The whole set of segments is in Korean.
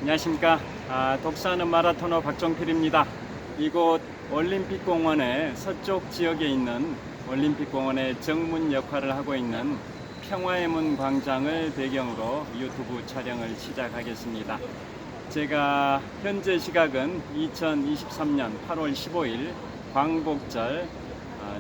안녕하십니까. 독사하는 마라토너 박종필입니다. 이곳 올림픽공원의 서쪽 지역에 있는 올림픽공원의 정문 역할을 하고 있는 평화의 문 광장을 배경으로 유튜브 촬영을 시작하겠습니다. 제가 현재 시각은 2023년 8월 15일 광복절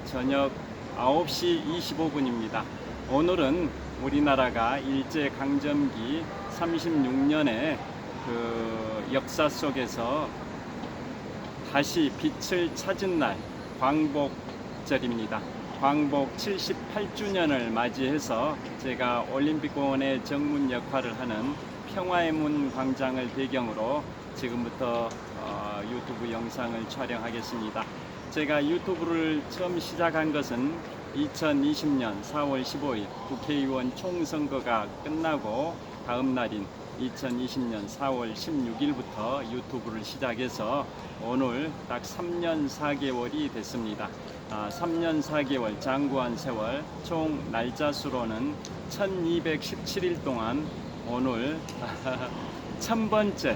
저녁 9시 25분입니다. 오늘은 우리나라가 일제강점기 36년의 그 역사 속에서 다시 빛을 찾은 날 광복절입니다. 광복 78주년을 맞이해서 제가 올림픽공원의 정문 역할을 하는 평화의 문 광장을 배경으로 지금부터 유튜브 영상을 촬영하겠습니다. 제가 유튜브를 처음 시작한 것은 2020년 4월 15일 국회의원 총선거가 끝나고 다음 날인 2020년 4월 16일부터 유튜브를 시작해서 오늘 딱 3년 4개월이 됐습니다. 3년 4개월 장구한 세월 총 날짜 수로는 1217일 동안 오늘 1000번째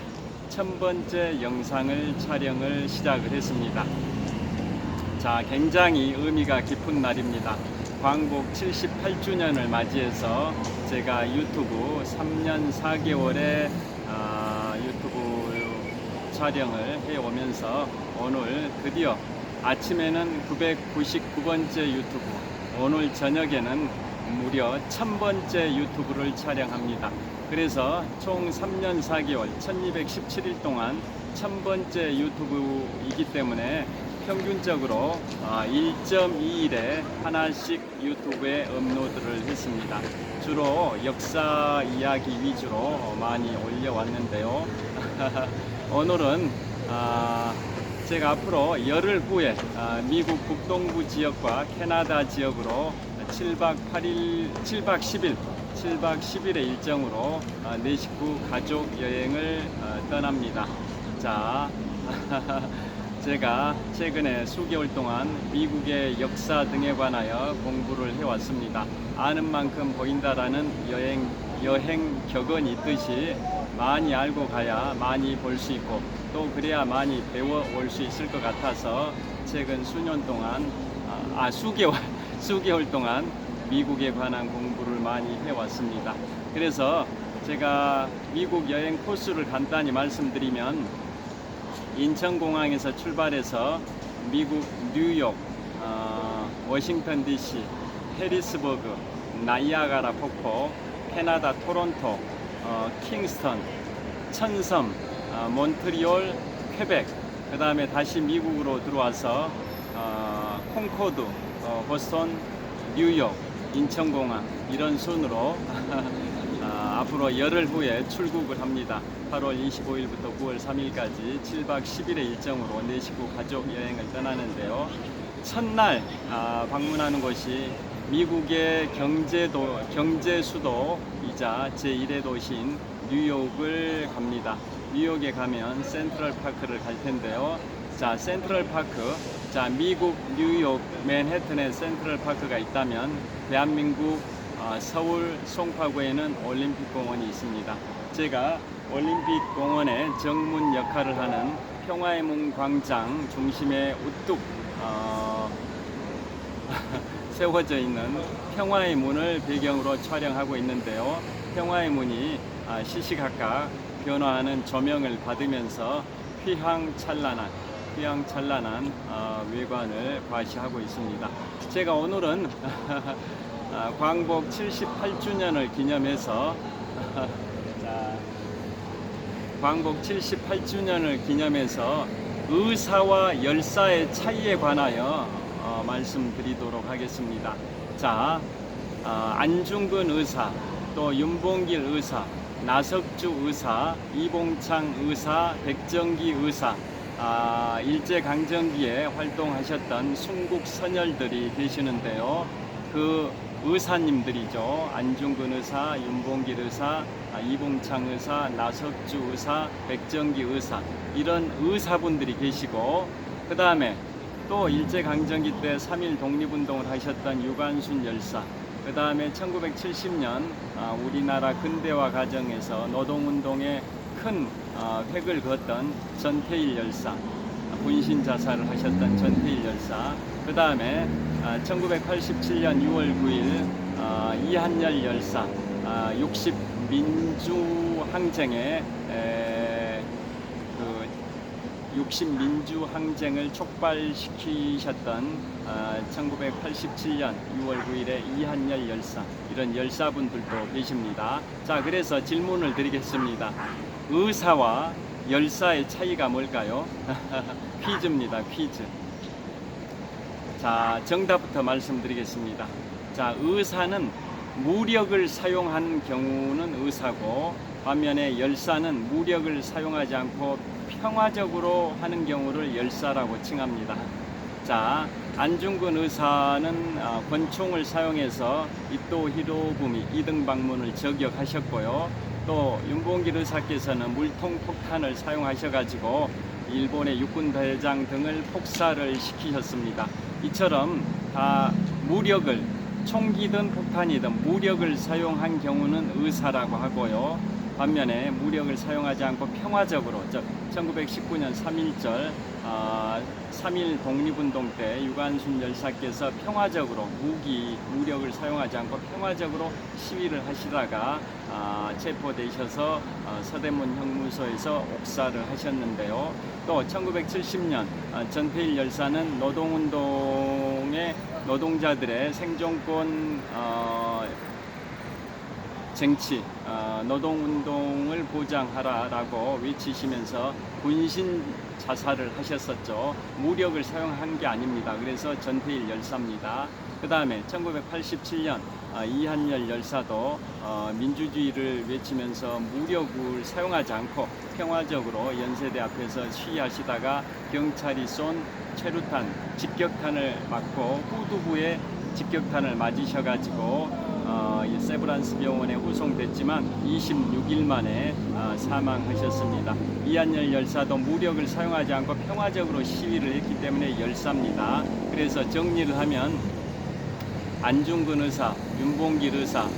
영상을 촬영을 시작을 했습니다. 자, 굉장히 의미가 깊은 날입니다. 광복 78주년을 맞이해서 제가 유튜브 3년 4개월의 유튜브 촬영을 해오면서 오늘 드디어 아침에는 999번째 유튜브, 오늘 저녁에는 무려 1000번째 유튜브를 촬영합니다. 그래서 총 3년 4개월 1217일 동안 1000번째 유튜브이기 때문에 평균적으로 1.2일에 하나씩 유튜브에 업로드를 했습니다. 주로 역사 이야기 위주로 많이 올려왔는데요. 오늘은 제가 앞으로 열흘 후에 미국 북동부 지역과 캐나다 지역으로 7박 10일의 일정으로 내 식구 가족 여행을 떠납니다. 자, 제가 최근에 수개월 동안 미국의 역사 등에 관하여 공부를 해왔습니다. 아는 만큼 보인다라는 여행 격언이 있듯이 많이 알고 가야 많이 볼 수 있고 또 그래야 많이 배워 올 수 있을 것 같아서 최근 수개월 동안 미국에 관한 공부를 많이 해왔습니다. 그래서 제가 미국 여행 코스를 간단히 말씀드리면 인천공항에서 출발해서 미국 뉴욕, 워싱턴 DC, 해리스버그, 나이아가라 폭포, 캐나다 토론토, 킹스턴, 천섬, 몬트리올, 퀘벡, 그 다음에 다시 미국으로 들어와서 콩코드, 보스턴, 뉴욕, 인천공항 이런 순으로 앞으로 열흘 후에 출국을 합니다. 8월 25일부터 9월 3일까지 7박 10일의 일정으로 내 식구 가족 여행을 떠나는데요. 첫날 방문하는 곳이 미국의 경제 수도이자 제1의 도시인 뉴욕을 갑니다. 뉴욕에 가면 센트럴 파크를 갈 텐데요. 자, 센트럴 파크. 자, 미국 뉴욕 맨해튼에 센트럴 파크가 있다면 대한민국 서울 송파구에는 올림픽공원이 있습니다. 제가 올림픽공원의 정문 역할을 하는 평화의 문 광장 중심에 우뚝 세워져 있는 평화의 문을 배경으로 촬영하고 있는데요. 평화의 문이 시시각각 변화하는 조명을 받으면서 휘황찬란한 외관을 과시하고 있습니다. 제가 오늘은 광복 78주년을 기념해서 광복 78주년을 기념해서 의사와 열사의 차이에 관하여 말씀드리도록 하겠습니다. 자, 안중근 의사, 또 윤봉길 의사, 나석주 의사, 이봉창 의사, 백정기 의사, 일제강점기에 활동하셨던 순국 선열들이 계시는데요. 그 의사님들이죠. 안중근 의사, 윤봉길 의사, 이봉창 의사, 나석주 의사, 백정기 의사, 이런 의사분들이 계시고, 그 다음에 또 일제강점기 때 3.1 독립운동을 하셨던 유관순 열사, 그 그 다음에 1970년 우리나라 근대화 과정에서 노동운동에 큰 획을 그었던 전태일 열사, 분신 자살을 하셨던 전태일 열사, 그 다음에 1987년 6월 9일 이한열 열사, 60 민주항쟁에 60 민주항쟁을 촉발시키셨던 1987년 6월 9일에 이한열 열사, 이런 열사분들도 계십니다. 자, 그래서 질문을 드리겠습니다. 의사와 열사의 차이가 뭘까요? 퀴즈입니다. 퀴즈. 자, 정답부터 말씀드리겠습니다. 자, 의사는 무력을 사용하는 경우는 의사고, 반면에 열사는 무력을 사용하지 않고 평화적으로 하는 경우를 열사라고 칭합니다. 자, 안중근 의사는 권총을 사용해서 이토 히로부미 이등 방문을 저격하셨고요. 또 윤봉길 의사께서는 물통 폭탄을 사용하셔가지고 일본의 육군 대장 등을 폭사를 시키셨습니다. 이처럼 다 무력을, 총기든 폭탄이든 무력을 사용한 경우는 의사라고 하고요. 반면에 무력을 사용하지 않고 평화적으로, 즉 1919년 3.1절 3.1 독립운동 때 유관순 열사께서 평화적으로 무력을 사용하지 않고 평화적으로 시위를 하시다가 체포되셔서 서대문 형무소에서 옥사를 하셨는데요. 또 1970년 전태일 열사는 노동운동의 노동자들의 생존권 쟁취, 노동운동을 보장하라라고 외치시면서 분신 자살을 하셨었죠. 무력을 사용한 게 아닙니다. 그래서 전태일 열사입니다. 그 다음에 1987년 이한열 열사도 민주주의를 외치면서 무력을 사용하지 않고 평화적으로 연세대 앞에서 시위하시다가 경찰이 쏜 최루탄, 직격탄을 맞고 후두부에 직격탄을 맞으셔가지고 세브란스 병원에 후송됐지만 26일 만에 사망하셨습니다. 이한열 열사도 무력을 사용하지 않고 평화적으로 시위를 했기 때문에 열사입니다. 그래서 정리를 하면 안중근 의사, 윤봉길 의사,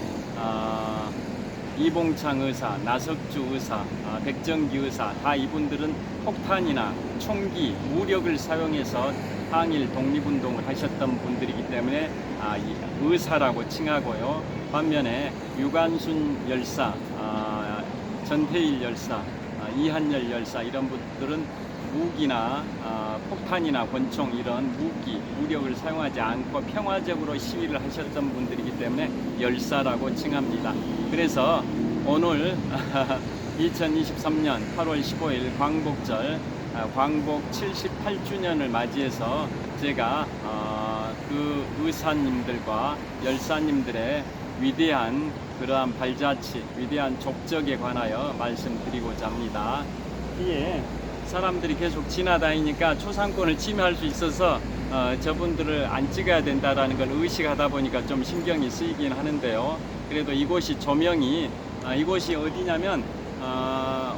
이봉창 의사, 나석주 의사, 백정기 의사, 다 이분들은 폭탄이나 총기, 무력을 사용해서 항일 독립운동을 하셨던 분들이기 때문에 의사라고 칭하고요. 반면에 유관순 열사, 전태일 열사, 이한열 열사, 이런 분들은 무기나 폭탄이나 권총, 이런 무력을 사용하지 않고 평화적으로 시위를 하셨던 분들이기 때문에 열사라고 칭합니다. 그래서 오늘 2023년 8월 15일 광복절, 광복 78주년을 맞이해서 제가 그 의사님들과 열사님들의 위대한 그러한 발자취, 위대한 족적에 관하여 말씀드리고자 합니다. 이에 사람들이 계속 지나다니니까 초상권을 침해할 수 있어서 저분들을 안 찍어야 된다라는 걸 의식하다 보니까 좀 신경이 쓰이긴 하는데요. 그래도 이곳이 조명이, 이곳이 어디냐면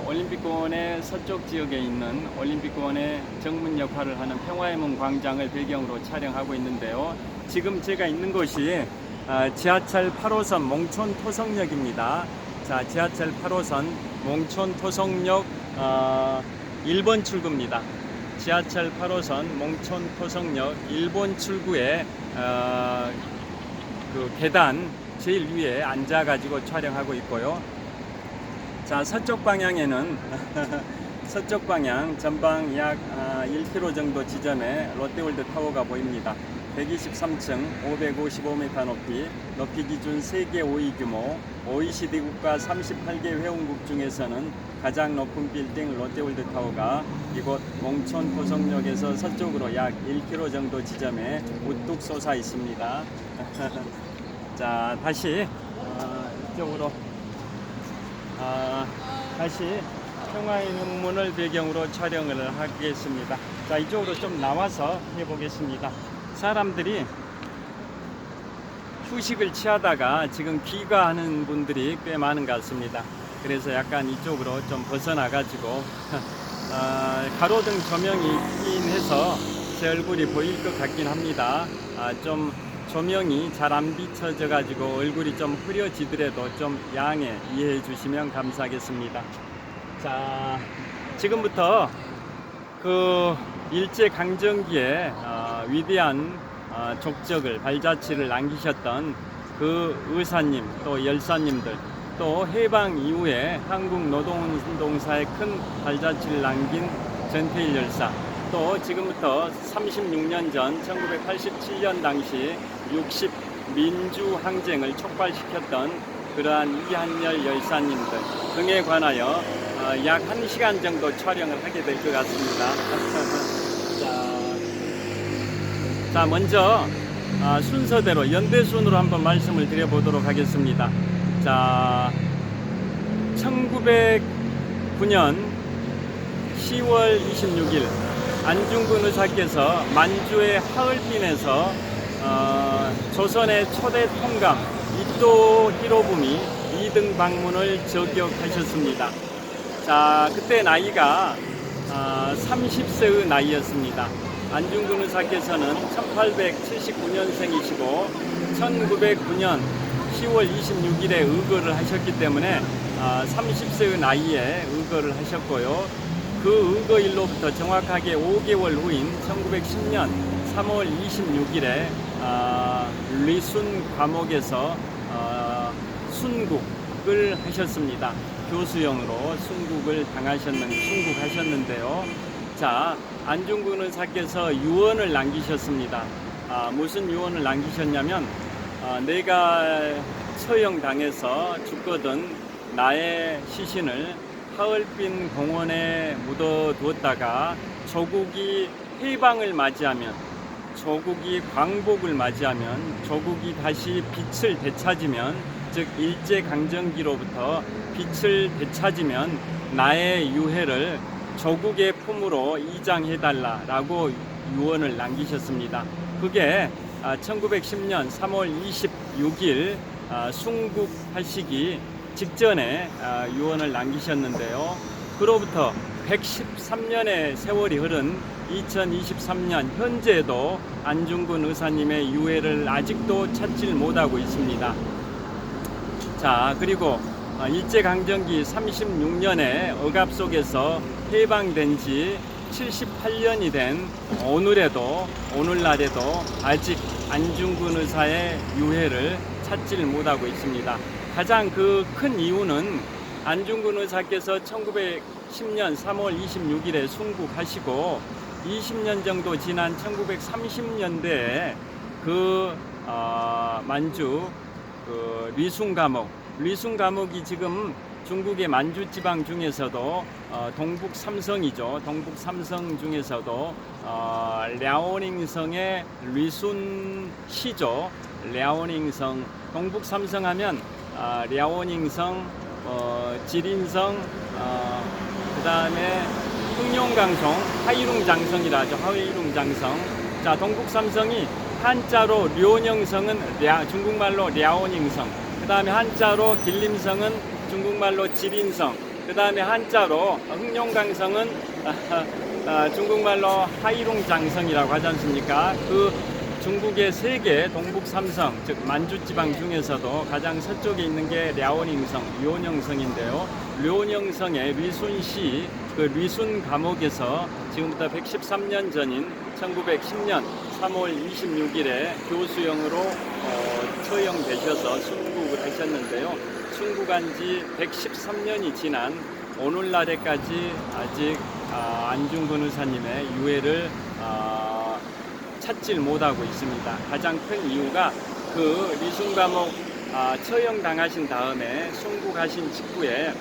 올림픽공원의 서쪽 지역에 있는 올림픽공원의 정문 역할을 하는 평화의 문 광장을 배경으로 촬영하고 있는데요. 지금 제가 있는 곳이 지하철 8호선 몽촌 토성역입니다. 자, 지하철 8호선 몽촌 토성역 1번 출구입니다. 지하철 8호선 몽촌 토성역 1번 출구에 그 계단 제일 위에 앉아가지고 촬영하고 있고요. 자, 서쪽 방향에는 서쪽 방향 전방 약 1km 정도 지점에 롯데월드 타워가 보입니다. 123층 555m 높이 기준 세계 5위 규모, OECD 국가 38개 회원국 중에서는 가장 높은 빌딩 롯데월드 타워가 이곳 몽촌 토성역에서 서쪽으로 약 1km 정도 지점에 우뚝 솟아 있습니다. 자, 다시 이쪽으로 다시 평화의 문을 배경으로 촬영을 하겠습니다. 자, 이쪽으로 좀 나와서 해보겠습니다. 사람들이 휴식을 취하다가 지금 귀가하는 분들이 꽤 많은 것 같습니다. 그래서 약간 이쪽으로 좀 벗어나 가지고 가로등 조명이 있긴 해서 제 얼굴이 보일 것 같긴 합니다. 좀 조명이 잘 안 비춰져 가지고 얼굴이 좀 흐려지더라도 좀 양해 이해해 주시면 감사하겠습니다. 자, 지금부터 그 일제 강점기에 위대한 족적을 발자취를 남기셨던 그 의사님 또 열사님들, 또 해방 이후에 한국 노동운동사에 큰 발자취를 남긴 전태일 열사, 또 지금부터 36년 전 1987년 당시 60 민주항쟁을 촉발시켰던 그러한 이한열 열사님들 등에 관하여 약 1시간 정도 촬영을 하게 될 것 같습니다. 자, 먼저 순서대로 연대순으로 한번 말씀을 드려보도록 하겠습니다. 자, 1909년 10월 26일 안중근 의사께서 만주의 하얼빈에서 조선의 초대 통감 이토 히로부미 2등 방문을 저격하셨습니다. 자, 그때 나이가 30세의 나이였습니다. 안중근 의사께서는 1879년생이시고 1909년 10월 26일에 의거를 하셨기 때문에 30세의 나이에 의거를 하셨고요. 그 의거일로부터 정확하게 5개월 후인 1910년 3월 26일에 리순 감옥에서 순국을 하셨습니다. 교수형으로 순국하셨는데요. 자, 안중근 의사께서 유언을 남기셨습니다. 무슨 유언을 남기셨냐면, 내가 처형당해서 죽거든 나의 시신을 하얼빈 공원에 묻어두었다가 조국이 해방을 맞이하면, 조국이 광복을 맞이하면, 조국이 다시 빛을 되찾으면, 즉 일제강점기로부터 빛을 되찾으면 나의 유해를 조국의 품으로 이장해달라라고 유언을 남기셨습니다. 그게 1910년 3월 26일 순국하시기 직전에 유언을 남기셨는데요. 그로부터 113년의 세월이 흐른 2023년 현재도 안중근 의사님의 유해를 아직도 찾질 못하고 있습니다. 자, 그리고 일제강점기 36년의 억압 속에서 해방된 지 78년이 된 오늘날에도 아직 안중근 의사의 유해를 찾지를 못하고 있습니다. 가장 그 큰 이유는 안중근 의사께서 1910년 3월 26일에 순국하시고 20년 정도 지난 1930년대에 만주 리순 감옥이 지금 중국의 만주 지방 중에서도 동북 삼성이죠. 동북 삼성 중에서도 랴오닝성의 리순시죠. 랴오닝성, 동북 삼성 하면 랴오닝성, 지린성, 그 다음에 흑룡강성, 하이룽장성이라 하죠. 하이룽장성. 자, 동북 삼성이 한자로 료녕성은 중국말로 랴오닝성, 그 다음에 한자로 길림성은 중국말로 지린성, 그 다음에 한자로 흑룡강성은 중국말로 하이룽장성이라고 하지 않습니까? 그 중국의 세 개 동북 삼성, 즉 만주지방 중에서도 가장 서쪽에 있는 게 랴오닝성, 료녕성인데요. 료녕성의 리순시, 그 리순 감옥에서 지금부터 113년 전인 1910년 3월 26일에 교수형으로 처형되셔서 순국을 하셨는데요. 순국한 지 113년이 지난 오늘날에까지 아직 안중근 의사님의 유해를 찾질 못하고 있습니다. 가장 큰 이유가 그 리순 감옥 처형당하신 다음에 순국하신 직후에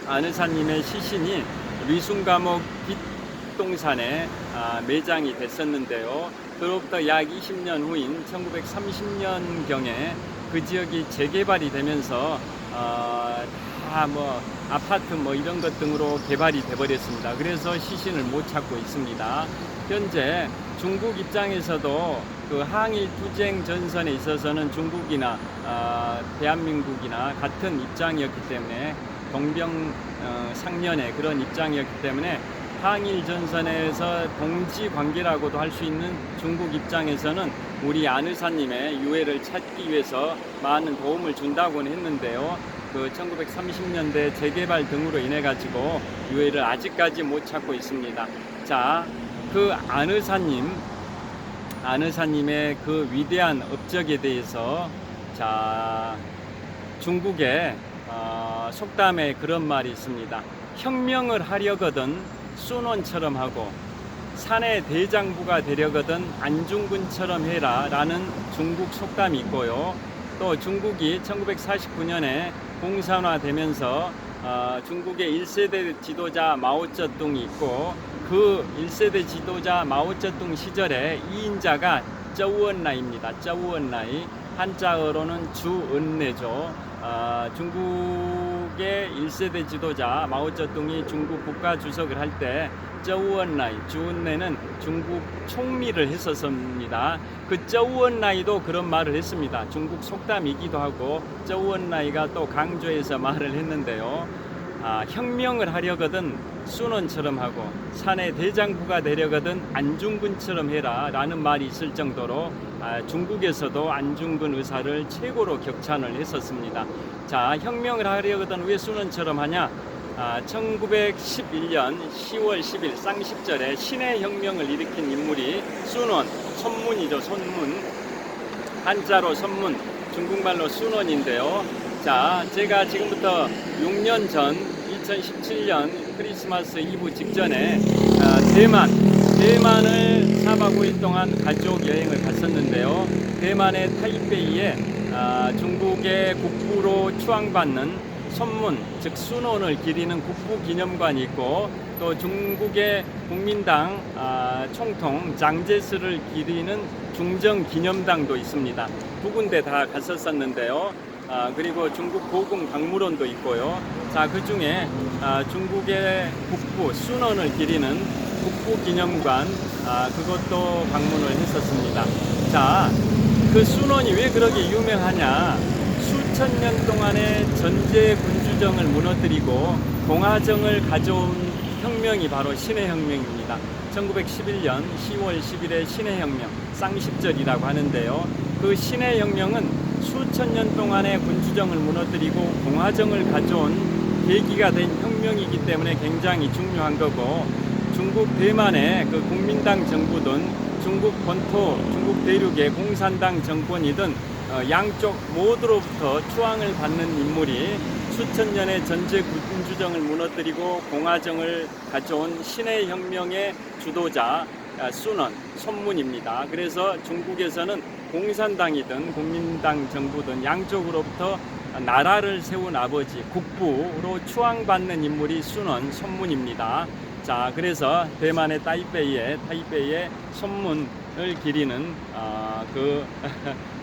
안 의사님의 시신이 리순 감옥 뒷동산에 매장이 됐었는데요. 그로부터 약 20년 후인 1930년경에 그 지역이 재개발이 되면서 다 아파트 이런 것 등으로 개발이 돼버렸습니다. 그래서 시신을 못 찾고 있습니다. 현재 중국 입장에서도 그 항일 투쟁 전선에 있어서는 중국이나 대한민국이나 같은 입장이었기 때문에 동병상련의 그런 입장이었기 때문에 항일 전선에서 동지 관계라고도 할 수 있는 중국 입장에서는 우리 안 의사님의 유해를 찾기 위해서 많은 도움을 준다고는 했는데요. 그 1930년대 재개발 등으로 인해 가지고 유해를 아직까지 못 찾고 있습니다. 자, 그 안 의사님의 그 위대한 업적에 대해서 자, 중국의 속담에 그런 말이 있습니다. 혁명을 하려거든 순원처럼 하고 산의 대장부가 되려거든 안중근처럼 해라 라는 중국 속담이 있고요. 또 중국이 1949년에 공산화되면서 중국의 1세대 지도자 마오쩌둥이 있고 그 1세대 지도자 마오쩌둥 시절에 2인자가 쩌우언라이입니다. 쩌우언라이 한자어로는 주은내죠. 중국의 1세대 지도자 마오쩌둥이 중국 국가주석을 할 때 쩌우언라이, 주은내는 중국 총리를 했었습니다. 그 쩌우언라이도 그런 말을 했습니다. 중국 속담이기도 하고 쩌우언라이가 또 강조해서 말을 했는데요. 혁명을 하려거든 순원처럼 하고 산의 대장부가 되려거든 안중근처럼 해라 라는 말이 있을 정도로 중국에서도 안중근 의사를 최고로 격찬을 했었습니다. 자, 혁명을 하려거든 왜 순원처럼 하냐? 1911년 10월 10일 쌍십절에 신의 혁명을 일으킨 인물이 순원, 선문이죠. 선문, 한자로 선문, 중국말로 순원인데요. 자, 제가 지금부터 6년 전 2017년 크리스마스 이브 직전에 대만을 4박 5일 동안 가족 여행을 갔었는데요. 대만의 타이베이에 중국의 국부로 추앙받는 선문, 즉 순원을 기리는 국부기념관이 있고 또 중국의 국민당 총통 장제스를 기리는 중정기념당도 있습니다. 두 군데 다 갔었었는데요. 그리고 중국 고궁 박물원도 있고요. 자, 그 중에 중국의 국부 순원을 기리는 국부기념관 그것도 방문을 했었습니다. 자, 그 순원이 왜 그렇게 유명하냐? 수천 년 동안의 전제 군주정을 무너뜨리고 공화정을 가져온 혁명이 바로 신의 혁명입니다. 1911년 10월 10일의 신의 혁명, 쌍십절이라고 하는데요. 그 신의 혁명은 수천 년 동안의 군주정을 무너뜨리고 공화정을 가져온 계기가 된 혁명이기 때문에 굉장히 중요한 거고, 중국 대만의 그 국민당 정부든 중국 본토, 중국 대륙의 공산당 정권이든 양쪽 모두로부터 추앙을 받는 인물이 수천 년의 전제 군주정을 무너뜨리고 공화정을 가져온 신의 혁명의 주도자 순원, 선문입니다. 그래서 중국에서는 공산당이든 국민당 정부든 양쪽으로부터 나라를 세운 아버지, 국부로 추앙받는 인물이 순원, 선문입니다. 자, 그래서 대만의 타이베이에 선문을 기리는 그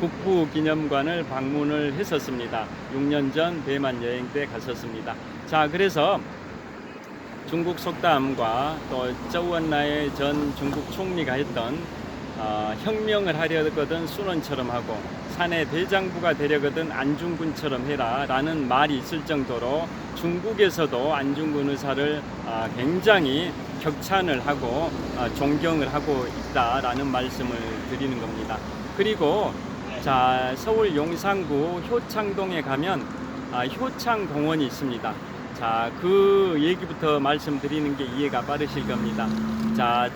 국부기념관을 방문을 했었습니다. 6년 전 대만 여행 때 갔었습니다. 자, 그래서 중국 속담과 또 쩌우언라이 전 중국 총리가 했던 혁명을 하려거든 순원처럼 하고 산의 대장부가 되려거든 안중근처럼 해라 라는 말이 있을 정도로 중국에서도 안중근 의사를 굉장히 격찬을 하고 존경을 하고 있다라는 말씀을 드리는 겁니다. 그리고 자, 서울 용산구 효창동에 가면 효창공원이 있습니다. 자, 그 얘기부터 말씀드리는 게 이해가 빠르실 겁니다. 자,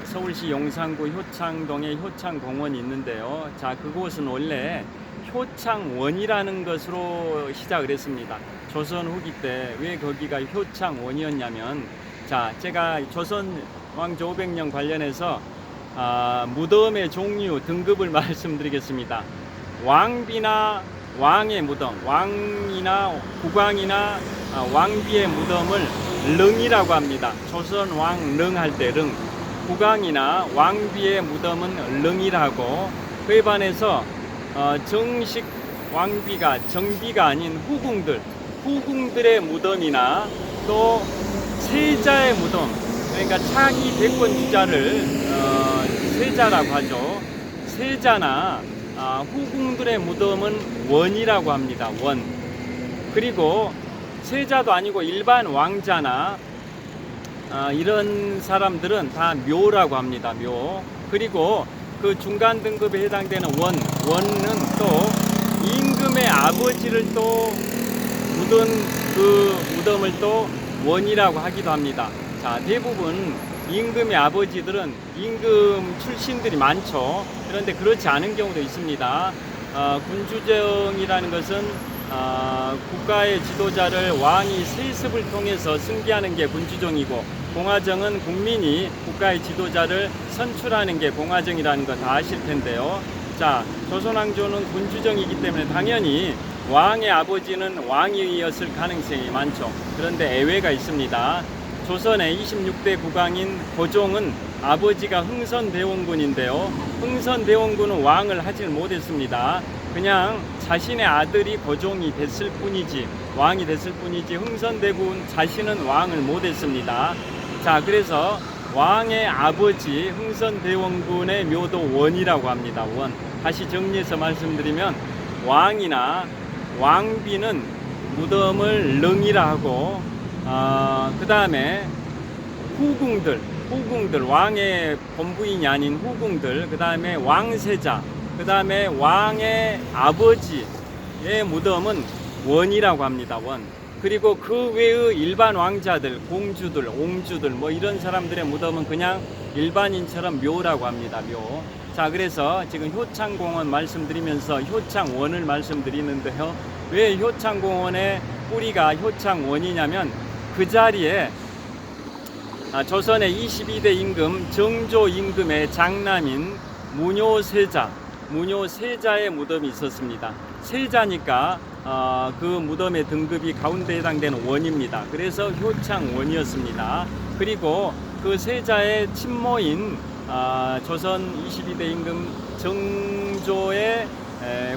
서울시 용산구 효창동에 효창공원이 있는데요. 자, 그곳은 원래 효창원이라는 것으로 시작을 했습니다. 조선 후기 때 왜 거기가 효창원이었냐면, 자, 제가 조선 왕조 500년 관련해서 무덤의 종류 등급을 말씀드리겠습니다. 왕비나 왕의 무덤, 왕이나 국왕이나 왕비의 무덤을 릉이라고 합니다. 조선 왕 릉 할 때 릉. 국왕이나 왕비의 무덤은 릉이라고, 그에 반해서 정식 왕비가 정비가 아닌 후궁들의 무덤이나 또 세자의 무덤, 그러니까 차기 대권 주자를 세자라고 하죠. 세자나 후궁들의 무덤은 원이라고 합니다. 원. 그리고 세자도 아니고 일반 왕자나 이런 사람들은 다 묘라고 합니다. 묘. 그리고 그 중간 등급에 해당되는 원은 또 임금의 아버지를 또 묻은 그 무덤을 또 원이라고 하기도 합니다. 자, 대부분 임금의 아버지들은 임금 출신들이 많죠. 그런데 그렇지 않은 경우도 있습니다. 군주정이라는 것은 국가의 지도자를 왕이 세습을 통해서 승계하는 게 군주정이고, 공화정은 국민이 국가의 지도자를 선출하는 게 공화정이라는 거 다 아실 텐데요. 자, 조선왕조는 군주정이기 때문에 당연히 왕의 아버지는 왕이었을 가능성이 많죠. 그런데 예외가 있습니다. 조선의 26대 국왕인 고종은 아버지가 흥선대원군인데요. 흥선대원군은 왕을 하질 못했습니다. 그냥 자신의 아들이 고종이 됐을 뿐이지, 왕이 됐을 뿐이지, 흥선대군 자신은 왕을 못했습니다. 자, 그래서 왕의 아버지 흥선대원군의 묘도 원이라고 합니다. 원. 다시 정리해서 말씀드리면, 왕이나 왕비는 무덤을 릉이라 하고, 그 다음에 후궁들, 왕의 본부인이 아닌 후궁들, 그 다음에 왕세자, 그 다음에 왕의 아버지의 무덤은 원이라고 합니다. 원. 그리고 그 외의 일반 왕자들, 공주들, 옹주들 뭐 이런 사람들의 무덤은 그냥 일반인처럼 묘라고 합니다. 묘. 자, 그래서 지금 효창공원 말씀드리면서 효창원을 말씀드리는데요. 왜 효창공원의 뿌리가 효창원이냐면, 그 자리에 조선의 22대 임금 정조 임금의 장남인 무뇨세자의 무덤이 있었습니다. 세자니까 그 무덤의 등급이 가운데 해당되는 원입니다. 그래서 효창원이었습니다. 그리고 그 세자의 친모인 조선 22대 임금 정조의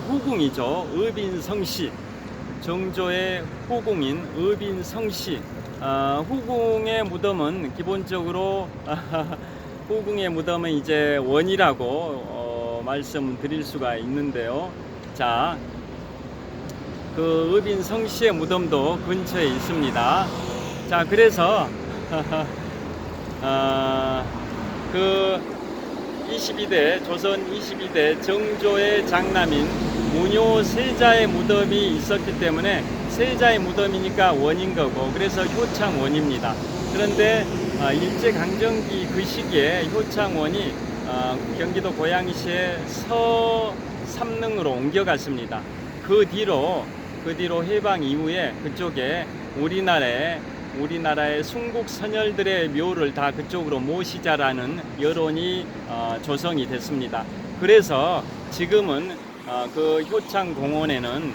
후궁이죠. 의빈성씨, 정조의 후궁인 의빈성씨, 후궁의 무덤은 기본적으로 후궁의 무덤은 이제 원이라고 말씀드릴 수가 있는데요. 자, 그 의빈성씨의 무덤도 근처에 있습니다. 자, 그래서 그 22대 조선 22대 정조의 장남인 무뇨세자의 무덤이 있었기 때문에 세자의 무덤이니까 원인 거고, 그래서 효창원입니다. 그런데 일제강점기 그 시기에 효창원이 경기도 고양시의 서삼릉으로 옮겨갔습니다. 그 뒤로 해방 이후에 그쪽에 우리나라의 순국 선열들의 묘를 다 그쪽으로 모시자라는 여론이 조성이 됐습니다. 그래서 지금은 그 효창공원에는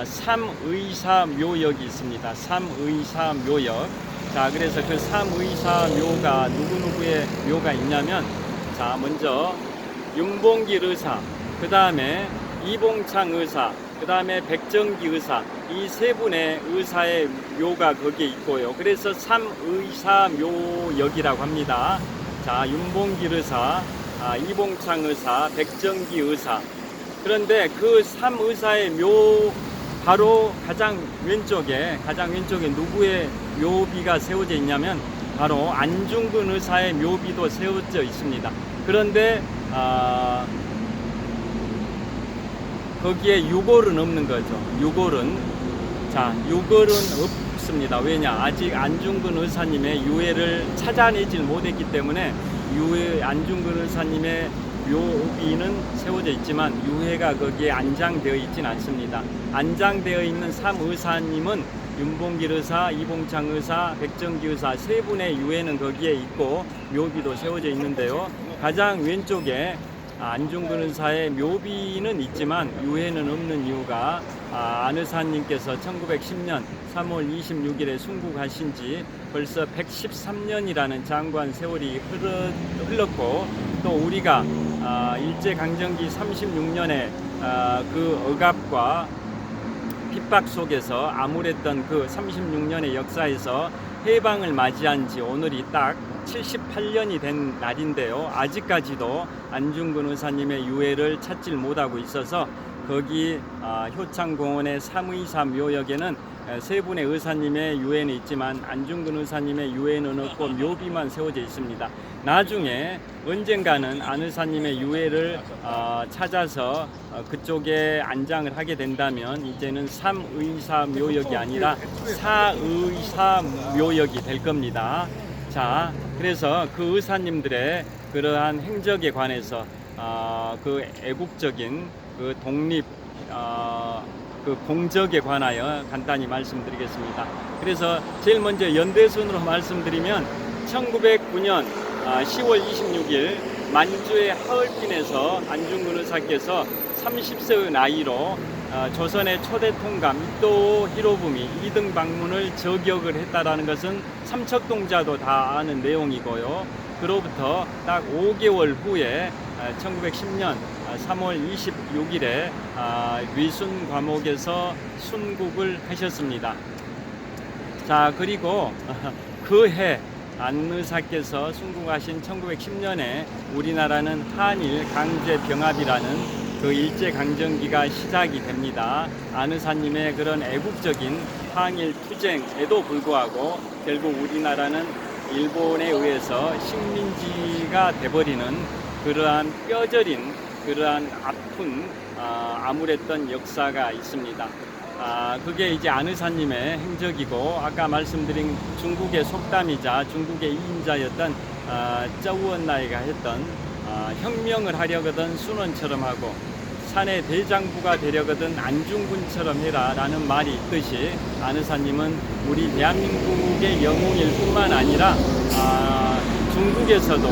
삼의사묘역이 있습니다. 삼의사묘역. 자, 그래서 그 삼의사묘가 누구누구의 묘가 있냐면, 자, 먼저 윤봉길 의사, 그 다음에 이봉창 의사, 그 다음에 백정기 의사, 이 세 분의 의사의 묘가 거기에 있고요. 그래서 삼의사묘역이라고 합니다. 자, 윤봉길 의사, 이봉창 의사, 백정기 의사. 그런데 그 삼의사의 묘 바로 가장 왼쪽에 누구의 묘비가 세워져 있냐면 바로 안중근 의사의 묘비도 세워져 있습니다. 그런데 거기에 유골은 없는 거죠. 유골은 없습니다. 왜냐? 아직 안중근 의사님의 유해를 찾아내질 못했기 때문에 안중근 의사님의 묘비는 세워져 있지만 유해가 거기에 안장되어 있지는 않습니다. 안장되어 있는 삼의사님은 윤봉길 의사, 이봉창 의사, 백정기 의사 세 분의 유해는 거기에 있고 묘비도 세워져 있는데요. 가장 왼쪽에 안중근 의사의 묘비는 있지만 유해는 없는 이유가 안 의사님께서 1910년 3월 26일에 순국하신 지 벌써 113년이라는 장관 세월이 흘렀고, 또 우리가 일제강점기 36년에 그 억압과 핍박 속에서 암울했던 그 36년의 역사에서 해방을 맞이한 지 오늘이 딱 78년이 된 날인데요. 아직까지도 안중근 의사님의 유해를 찾질 못하고 있어서 거기 효창공원의 삼의사 묘역에는 세 분의 의사님의 유해는 있지만 안중근 의사님의 유해는 없고 묘비만 세워져 있습니다. 나중에 언젠가는 안 의사님의 유해를 찾아서 그쪽에 안장을 하게 된다면 이제는 삼의사묘역이 아니라 사의사묘역이 될 겁니다. 자, 그래서 그 의사님들의 그러한 행적에 관해서 그 애국적인 그 독립 그 공적에 관하여 간단히 말씀드리겠습니다. 그래서 제일 먼저 연대순으로 말씀드리면 1909년 10월 26일 만주의 하얼빈에서 안중근 의사께서 30세의 나이로 조선의 초대 통감 이토 히로부미 2등 방문을 저격을 했다라는 것은 삼척동자도 다 아는 내용이고요. 그로부터 딱 5개월 후에 1910년 3월 26일에 위순 과목에서 순국을 하셨습니다. 자, 그리고 그해 안 의사께서 순국하신 1910년에 우리나라는 한일 강제 병합이라는 그 일제강점기가 시작이 됩니다. 안 의사님의 그런 애국적인 항일 투쟁에도 불구하고 결국 우리나라는 일본에 의해서 식민지가 돼버리는 그러한 뼈저린 그러한 아픈 암울했던 역사가 있습니다. 그게 이제 안 의사님의 행적이고 아까 말씀드린 중국의 속담이자 중국의 이인자였던 짜우원나이가 했던 혁명을 하려거든 순원처럼 하고 산의 대장부가 되려거든 안중근처럼 해라 라는 말이 있듯이 안 의사님은 우리 대한민국의 영웅일 뿐만 아니라 중국에서도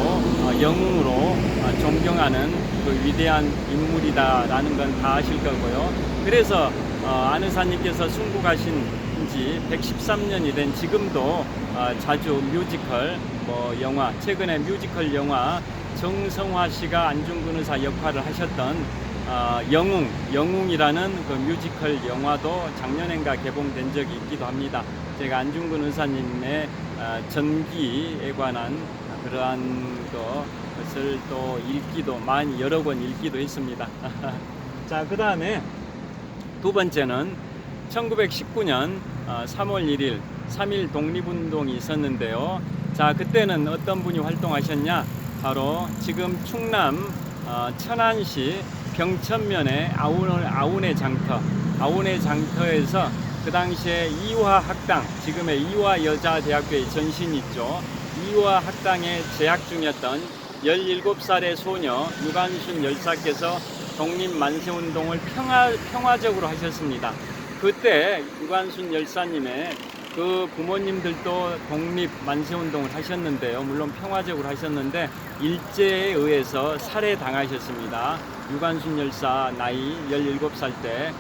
영웅으로 존경하는 그 위대한 인물이다 라는 건 다 아실 거고요. 그래서 안 의사님께서 순국하신 지 113년이 된 지금도 자주 뮤지컬 영화, 최근에 뮤지컬 영화 정성화 씨가 안중근 의사 역할을 하셨던 영웅이라는 그 뮤지컬 영화도 작년엔가 개봉된 적이 있기도 합니다. 제가 안중근 의사님의 전기에 관한 그러한 것을 또 읽기도 많이 여러 권 읽기도 했습니다. 자, 그 다음에 두 번째는 1919년 3월 1일 3.1 독립운동이 있었는데요. 자, 그때는 어떤 분이 활동하셨냐? 바로 지금 충남 천안시 병천면의 아운의 장터에서 그 당시에 이화 학당, 지금의 이화 여자대학교의 전신이 있죠. 이화 학당에 재학 중이었던 17살의 소녀 유관순 열사께서 독립만세운동을 평화적으로 하셨습니다. 그때 유관순 열사님의 그 부모님들도 독립만세운동을 하셨는데요. 물론 평화적으로 하셨는데 일제에 의해서 살해당하셨습니다. 유관순 열사 나이 17살 때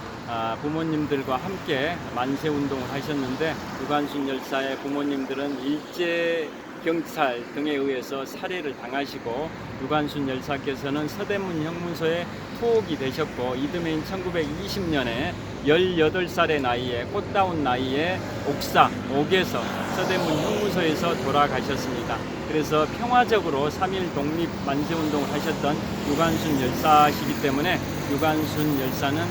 부모님들과 함께 만세운동을 하셨는데 유관순 열사의 부모님들은 일제 경찰 등에 의해서 살해를 당하시고 유관순 열사께서는 서대문 형무소에 투옥이 되셨고 이듬해인 1920년에 18살의 나이에 꽃다운 나이에 옥에서 서대문 형무소에서 돌아가셨습니다. 그래서 평화적으로 3.1 독립 만세운동을 하셨던 유관순 열사시기 때문에 유관순 열사는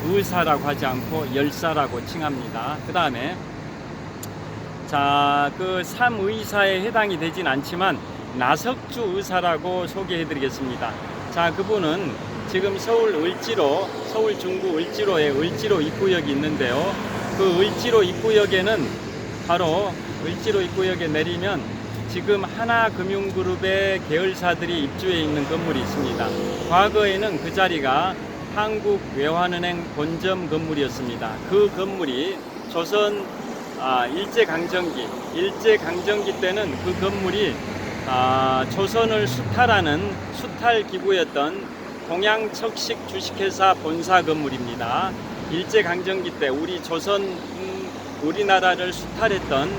의사라고 하지 않고 열사라고 칭합니다. 그 다음에 자, 그 삼의사에 해당이 되진 않지만 나석주 의사라고 소개해 드리겠습니다. 자, 그분은 지금 서울 중구 을지로에 을지로 입구역이 있는데요. 그 을지로 입구역에는 바로 을지로 입구역에 내리면 지금 하나금융그룹의 계열사들이 입주해 있는 건물이 있습니다. 과거에는 그 자리가 한국외환은행 본점 건물이었습니다. 그 건물이 조선 일제강점기 때는 그 건물이 조선을 수탈하는 수탈기구였던 동양척식 주식회사 본사 건물입니다. 일제강점기 때 우리나라를 수탈했던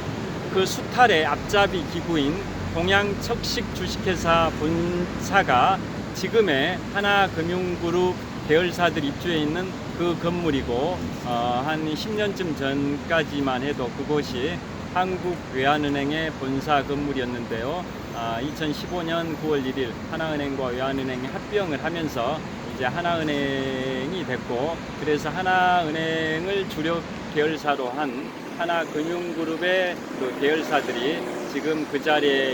그 수탈의 앞잡이 기구인 동양척식 주식회사 본사가 지금의 하나금융그룹 계열사들이 입주해 있는 그 건물이고 한 10년쯤 전까지만 해도 그곳이 한국외환은행의 본사 건물이었는데요. 2015년 9월 1일 하나은행과 외환은행이 합병을 하면서 이제 하나은행이 됐고, 그래서 하나은행을 주력 계열사로 한 하나금융그룹의 그 계열사들이 지금 그 자리에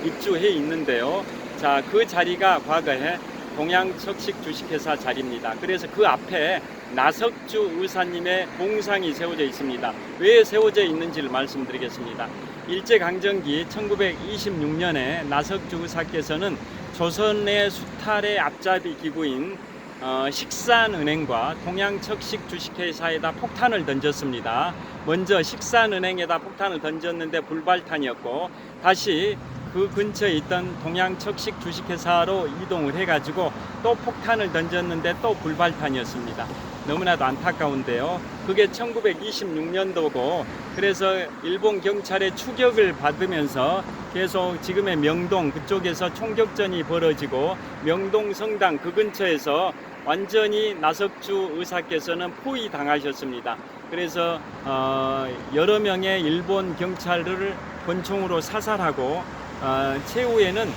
입주해 있는데요. 자, 그 자리가 과거에 동양척식 주식회사 자리입니다. 그래서 그 앞에 나석주 의사님의 동상이 세워져 있습니다. 왜 세워져 있는지를 말씀드리겠습니다. 일제강점기 1926년에 나석주 의사께서는 조선의 수탈의 앞잡이 기구인 식산은행과 동양척식 주식회사에다 폭탄을 던졌습니다. 먼저 식산은행에다 폭탄을 던졌는데 불발탄이었고, 다시 그 근처에 있던 동양척식 주식회사로 이동을 해가지고 또 폭탄을 던졌는데 또 불발탄이었습니다. 너무나도 안타까운데요. 그게 1926년도고, 그래서 일본 경찰의 추격을 받으면서 계속 지금의 명동 그쪽에서 총격전이 벌어지고, 명동 성당 그 근처에서 완전히 나석주 의사께서는 포위당하셨습니다. 그래서 여러 명의 일본 경찰을 권총으로 사살하고, 최후에는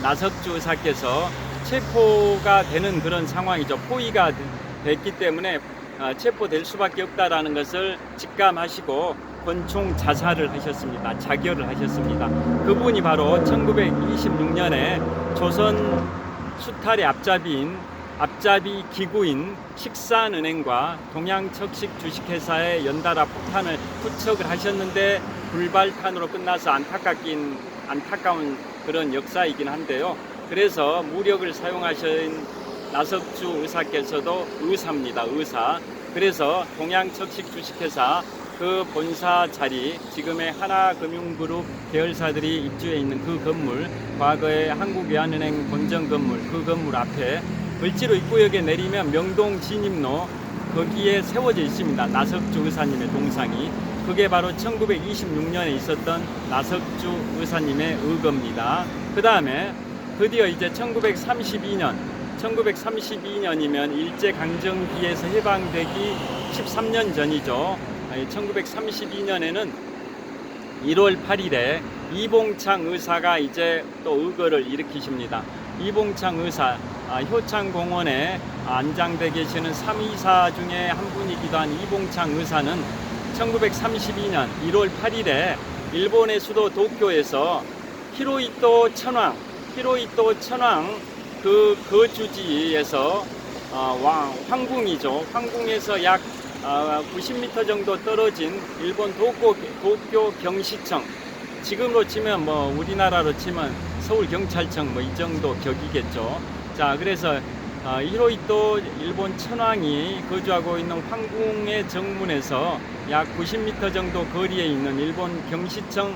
나석주 의사께서 체포가 되는 그런 상황이죠. 포위가 됐기 때문에 체포될 수밖에 없다라는 것을 직감하시고 권총 자살을 하셨습니다. 자결을 하셨습니다. 그분이 바로 1926년에 조선 수탈의 앞잡이 기구인 식산은행과 동양척식 주식회사에 연달아 폭탄을 투척을 하셨는데 불발탄으로 끝나서 안타까운 그런 역사이긴 한데요. 그래서 무력을 사용하신 나석주 의사께서도 의사입니다. 의사. 그래서 동양척식 주식회사 그 본사 자리, 지금의 하나금융그룹 계열사들이 입주해 있는 그 건물, 과거의 한국외환은행 본점 건물, 그 건물 앞에 을지로 입구역에 내리면 명동 진입로, 거기에 세워져 있습니다. 나석주 의사님의 동상이. 그게 바로 1926년에 있었던 나석주 의사님의 의거입니다. 그 다음에 드디어 이제 1932년이면 일제강점기에서 해방되기 13년 전이죠. 1932년에는 1월 8일에 이봉창 의사가 이제 또 의거를 일으키십니다. 이봉창 의사, 효창공원에 안장돼 계시는 3위사 중에 한 분이기도 한 이봉창 의사는 1932년 1월 8일에 일본의 수도 도쿄에서 히로히토 천황 그 거주지에서 황궁이죠. 황궁에서 약 90m 정도 떨어진 일본 도쿄 경시청, 지금으로 치면 뭐 우리나라로 치면 서울 경찰청 뭐 이 정도 격이겠죠. 자, 그래서 히로히토 일본 천황이 거주하고 있는 황궁의 정문에서 약 90m 정도 거리에 있는 일본 경시청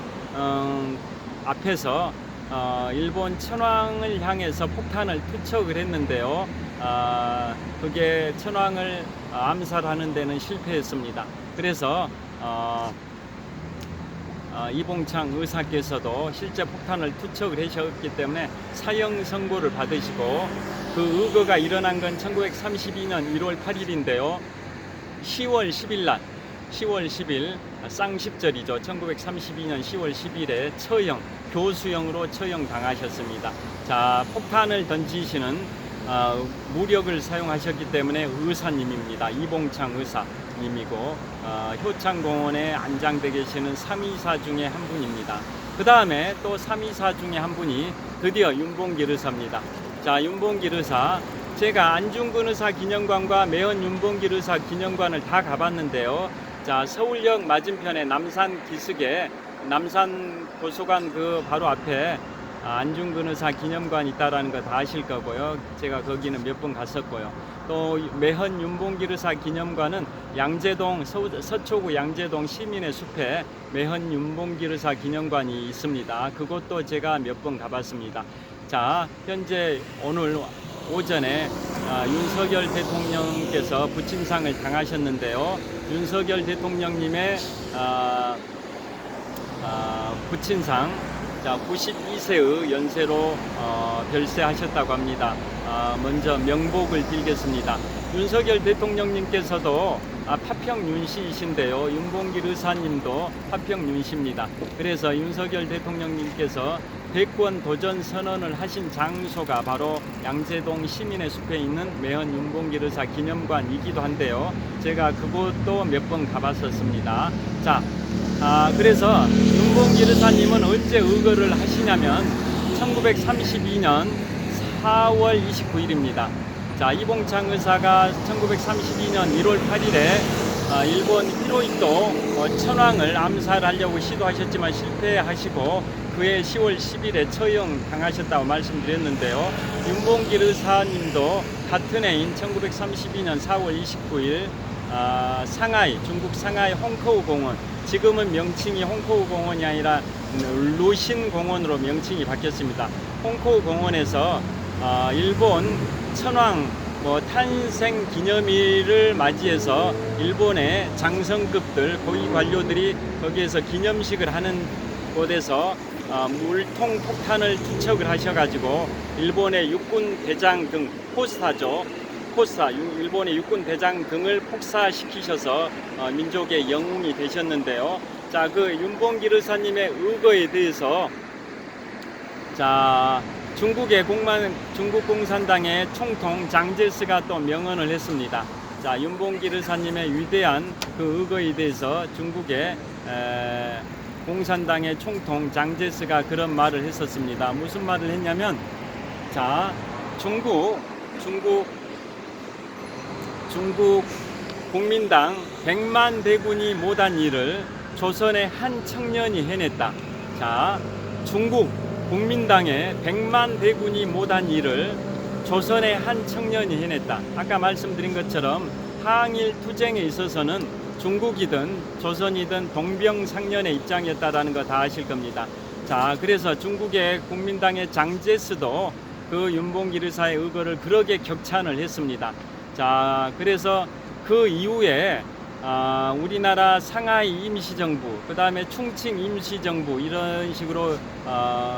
앞에서 일본 천황을 향해서 폭탄을 투척을 했는데요. 그게 천황을 암살하는 데는 실패했습니다. 그래서 이봉창 의사께서도 실제 폭탄을 투척을 하셨기 때문에 사형 선고를 받으시고, 그 의거가 일어난 건 1932년 1월 8일인데요. 10월 10일 쌍십절이죠. 1932년 10월 10일에 교수형으로 처형당하셨습니다. 자, 폭탄을 던지시는 무력을 사용하셨기 때문에 의사님입니다. 이봉창 의사님이고, 효창공원에 안장돼 계시는 3위사 중에 한 분입니다. 그 다음에 또 3위사 중에 한 분이 드디어 윤봉길 의사입니다. 자, 윤봉길 의사, 제가 안중근 의사 기념관과 매헌 윤봉길 의사 기념관을 다 가봤는데요. 자, 서울역 맞은편에 남산 기슭에 남산 도서관 그 바로 앞에 안중근 의사 기념관 있다라는 거 다 아실 거고요. 제가 거기는 몇 번 갔었고요. 또 매헌 윤봉길 의사 기념관은 양재동 서초구 양재동 시민의 숲에 매헌 윤봉길 의사 기념관이 있습니다. 그것도 제가 몇 번 가봤습니다. 자, 현재 오늘 오전에 윤석열 대통령께서 부친상을 당하셨는데요. 윤석열 대통령님의 부친상, 자, 92세의 연세로 별세하셨다고 합니다. 먼저 명복을 빌겠습니다. 윤석열 대통령님께서도 파평윤씨이신데요. 윤봉길 의사님도 파평윤씨입니다. 그래서 윤석열 대통령님께서 대권 도전 선언을 하신 장소가 바로 양재동 시민의 숲에 있는 매헌 윤봉길 의사 기념관이기도 한데요. 제가 그곳도 몇 번 가봤었습니다. 자, 그래서 윤봉길 의사님은 언제 의거를 하시냐면 1932년 4월 29일입니다. 자, 이봉창 의사가 1932년 1월 8일에 일본 히로히토 천황을 암살하려고 시도하셨지만 실패하시고 그해 10월 10일에 처형당하셨다고 말씀드렸는데요. 윤봉길 의사님도 같은 해인 1932년 4월 29일 상하이, 중국 상하이 홍커우 공원, 지금은 명칭이 홍커우 공원이 아니라 루신 공원으로 명칭이 바뀌었습니다. 홍커우 공원에서 일본 천황 탄생 기념일을 맞이해서 일본의 장성급들, 고위 관료들이 거기에서 기념식을 하는 곳에서 물통 폭탄을 투척을 하셔가지고 일본의 육군 대장 등 포스타죠. 포스타, 일본의 육군 대장 등을 폭사시키셔서 민족의 영웅이 되셨는데요. 자, 그 윤봉길 의사님의 의거에 대해서 자, 중국 공산당의 총통 장제스가 또 명언을 했습니다. 자, 윤봉길 의사님의 위대한 그 의거에 대해서 중국의 공산당의 총통 장제스가 그런 말을 했었습니다. 무슨 말을 했냐면, 자, 중국 국민당 100만 대군이 못한 일을 조선의 한 청년이 해냈다. 자, 중국 국민당의 100만 대군이 못한 일을 조선의 한 청년이 해냈다. 아까 말씀드린 것처럼 항일 투쟁에 있어서는 중국이든 조선이든 동병상련의 입장이었다라는 거 다 아실 겁니다. 자, 그래서 중국의 국민당의 장제스도 그 윤봉길 의사의 의거를 그렇게 격찬을 했습니다. 자, 그래서 그 이후에 우리나라 상하이 임시정부, 그 다음에 충칭 임시정부, 이런 식으로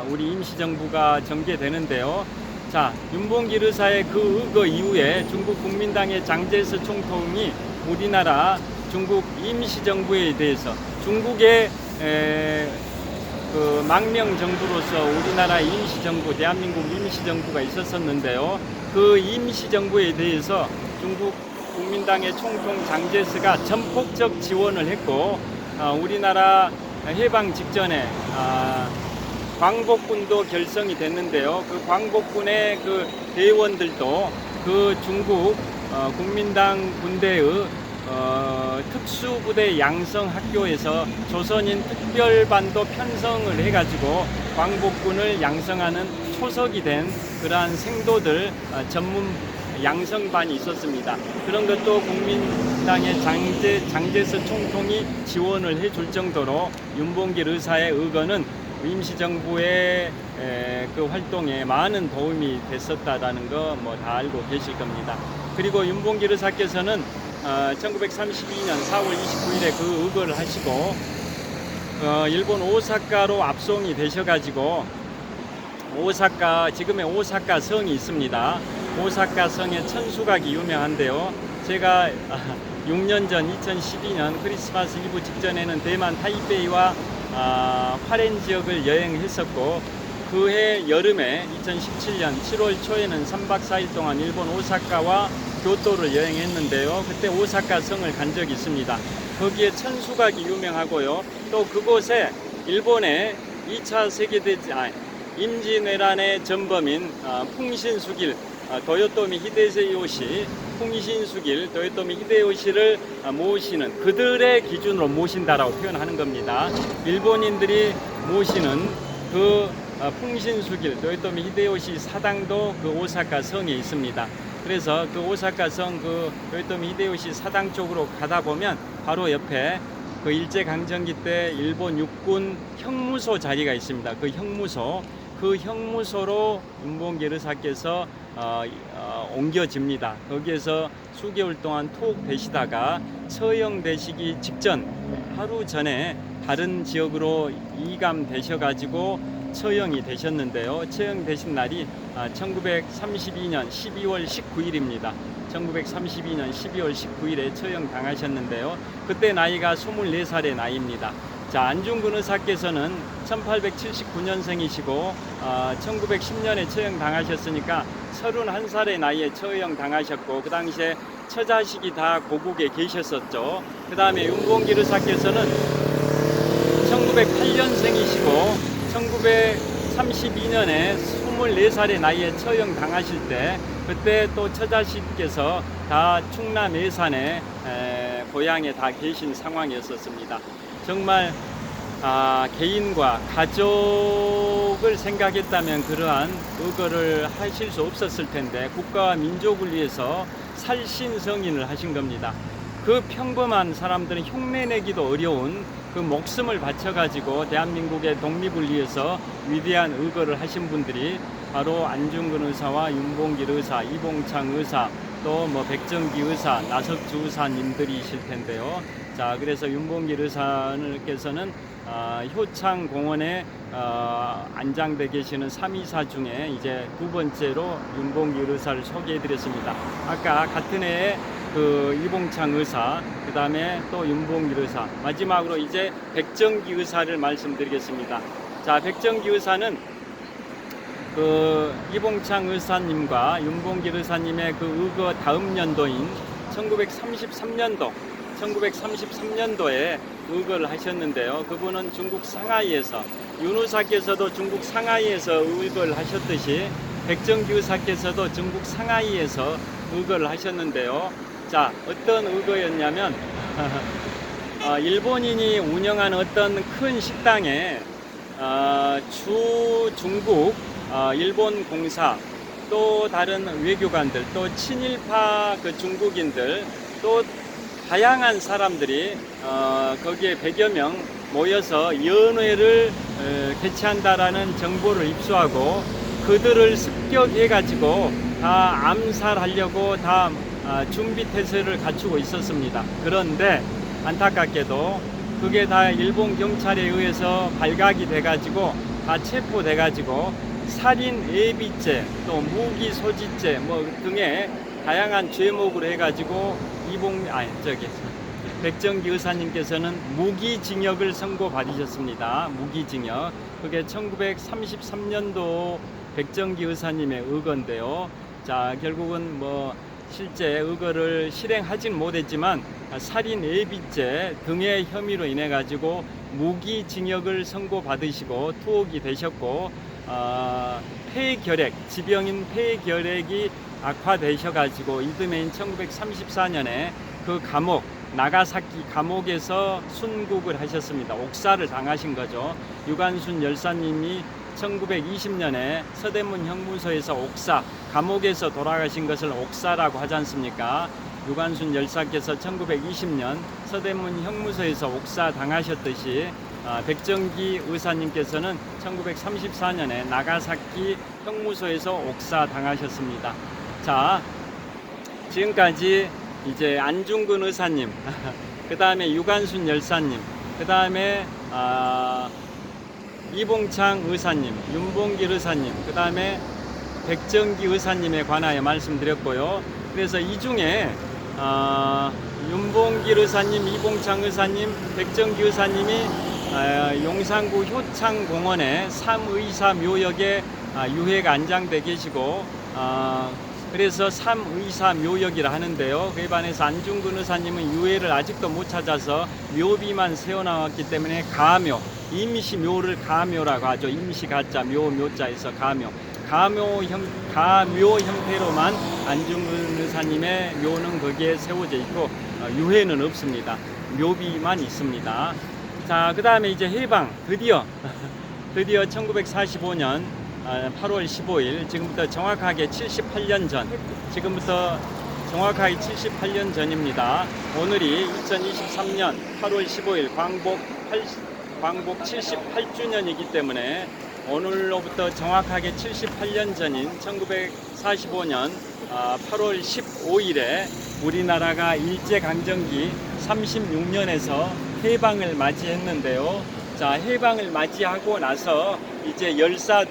우리 임시정부가 전개되는데요. 자, 윤봉길 의사의 그 의거 이후에 중국 국민당의 장제스 총통이 우리나라 중국 임시정부에 대해서 중국의 그 망명 정부로서 우리나라 임시정부, 대한민국 임시정부가 있었었는데요. 그 임시정부에 대해서 중국 국민당의 총통 장제스가 전폭적 지원을 했고, 우리나라 해방 직전에 광복군도 결성이 됐는데요. 그 광복군의 그 대원들도 그 중국 국민당 군대의 특수부대 양성학교에서 조선인 특별반도 편성을 해가지고 광복군을 양성하는 초석이 된 그러한 생도들 전문 양성반이 있었습니다. 그런 것도 국민당의 장제스 총통이 지원을 해줄 정도로 윤봉길 의사의 의거는 임시정부의 그 활동에 많은 도움이 됐었다라는 거 뭐 다 알고 계실 겁니다. 그리고 윤봉길 의사께서는 1932년 4월 29일에 그 의거를 하시고 일본 오사카로 압송이 되셔가지고 오사카, 지금의 오사카 성이 있습니다. 오사카 성의 천수각이 유명한데요. 제가 6년 전 2012년 크리스마스 이브 직전에는 대만 타이베이와 화롄 지역을 여행했었고, 그해 여름에 2017년 7월 초에는 3박 4일 동안 일본 오사카와 교토를 여행했는데요. 그때 오사카 성을 간 적이 있습니다. 거기에 천수각이 유명하고요. 또 그곳에 일본의 2차 세계대전 임진왜란의 전범인 풍신수길 도요토미 히데요시, 풍신수길 도요토미 히데요시를 모시는, 그들의 기준으로 모신다라고 표현하는 겁니다. 일본인들이 모시는 그 풍신수길 도요토미 히데요시 사당도 그 오사카 성에 있습니다. 그래서 그 오사카 성 그 도요토미 히데요시 사당 쪽으로 가다 보면 바로 옆에 그 일제강점기 때 일본 육군 형무소 자리가 있습니다. 그 형무소로 윤봉길 의사께서 옮겨집니다. 거기에서 수개월 동안 톡 되시다가 처형되시기 직전 하루 전에 다른 지역으로 이감되셔가지고 처형이 되셨는데요. 처형되신 날이 1932년 12월 19일입니다. 1932년 12월 19일에 처형당하셨는데요. 그때 나이가 24살의 나이입니다. 자, 안중근 의사께서는 1879년생이시고 1910년에 처형당하셨으니까 31살의 나이에 처형당하셨고 그 당시에 처자식이 다 고국에 계셨었죠. 그 다음에 윤봉길 의사께서는 1908년생이시고 1932년에 24살의 나이에 처형당하실 때 그때 또 처자식께서 다 충남 예산에 고향에 다 계신 상황이었었습니다. 정말 개인과 가족을 생각했다면 그러한 의거를 하실 수 없었을 텐데 국가와 민족을 위해서 살신성인을 하신 겁니다. 그 평범한 사람들은 흉내내기도 어려운 그 목숨을 바쳐가지고 대한민국의 독립을 위해서 위대한 의거를 하신 분들이 바로 안중근 의사와 윤봉길 의사, 이봉창 의사, 또 뭐 백정기 의사, 나석주 의사님들이실 텐데요. 자, 그래서 윤봉길 의사께서는 효창 공원에 안장돼 계시는 3위사 중에 이제 두 번째로 윤봉길 의사를 소개해드렸습니다. 아까 같은 해에 그 이봉창 의사, 그 다음에 또 윤봉길 의사, 마지막으로 이제 백정기 의사를 말씀드리겠습니다. 자, 백정기 의사는 그 이봉창 의사님과 윤봉길 의사님의 그 의거 다음 연도인 1933년도에 의거를 하셨는데요. 그분은 중국 상하이에서, 윤 의사께서도 중국 상하이에서 의거를 하셨듯이 백정기 의사께서도 중국 상하이에서 의거를 하셨는데요. 자, 어떤 의거였냐면 일본인이 운영하는 어떤 큰 식당에 중국 일본 공사, 또 다른 외교관들, 또 친일파 그 중국인들, 또 다양한 사람들이 거기에 100여 명 모여서 연회를 개최한다라는 정보를 입수하고 그들을 습격해 가지고 다 암살하려고 다 준비 태세를 갖추고 있었습니다. 그런데 안타깝게도 그게 다 일본 경찰에 의해서 발각이 돼 가지고 다 체포돼 가지고 살인 예비죄, 또 무기 소지죄 뭐 등의 다양한 죄목으로 해가지고 백정기 의사님께서는 무기징역을 선고받으셨습니다. 무기징역. 그게 1933년도 백정기 의사님의 의거인데요. 자, 결국은 뭐 실제 의거를 실행하진 못했지만 살인 예비죄 등의 혐의로 인해 가지고 무기징역을 선고받으시고 투옥이 되셨고 폐결핵, 지병인 폐결핵이 악화되셔가지고 이듬해인 1934년에 그 감옥, 나가사키 감옥에서 순국을 하셨습니다. 옥사를 당하신 거죠. 유관순 열사님이 1920년에 서대문 형무소에서 옥사, 감옥에서 돌아가신 것을 옥사라고 하지 않습니까? 유관순 열사께서 1920년 서대문 형무소에서 옥사 당하셨듯이 백정기 의사님께서는 1934년에 나가사키 형무소에서 옥사 당하셨습니다. 자, 지금까지 이제 안중근 의사님, 그 다음에 유관순 열사님, 그 다음에 이봉창 의사님, 윤봉길 의사님, 그 다음에 백정기 의사님에 관하여 말씀드렸고요. 그래서 이 중에 윤봉길 의사님, 이봉창 의사님, 백정기 의사님이 용산구 효창공원에 3의사 묘역에 유해가 안장돼 계시고 그래서 3의사 묘역이라 하는데요. 그에 반해서 안중근 의사님은 유해를 아직도 못 찾아서 묘비만 세워나왔기 때문에 가묘, 임시묘를 가묘라고 하죠. 임시가자, 묘자에서 가묘. 가묘 형태로만 안중근 의사님의 묘는 거기에 세워져 있고 유해는 없습니다. 묘비만 있습니다. 자, 그 다음에 이제 해방 드디어 1945년 8월 15일 지금부터 정확하게 78년 전, 지금부터 정확하게 78년 전입니다. 오늘이 2023년 8월 15일 광복 78주년이기 때문에 오늘로부터 정확하게 78년 전인 1945년 8월 15일에 우리나라가 일제강점기 36년에서 해방을 맞이했는데요. 자, 해방을 맞이하고 나서 이제 열사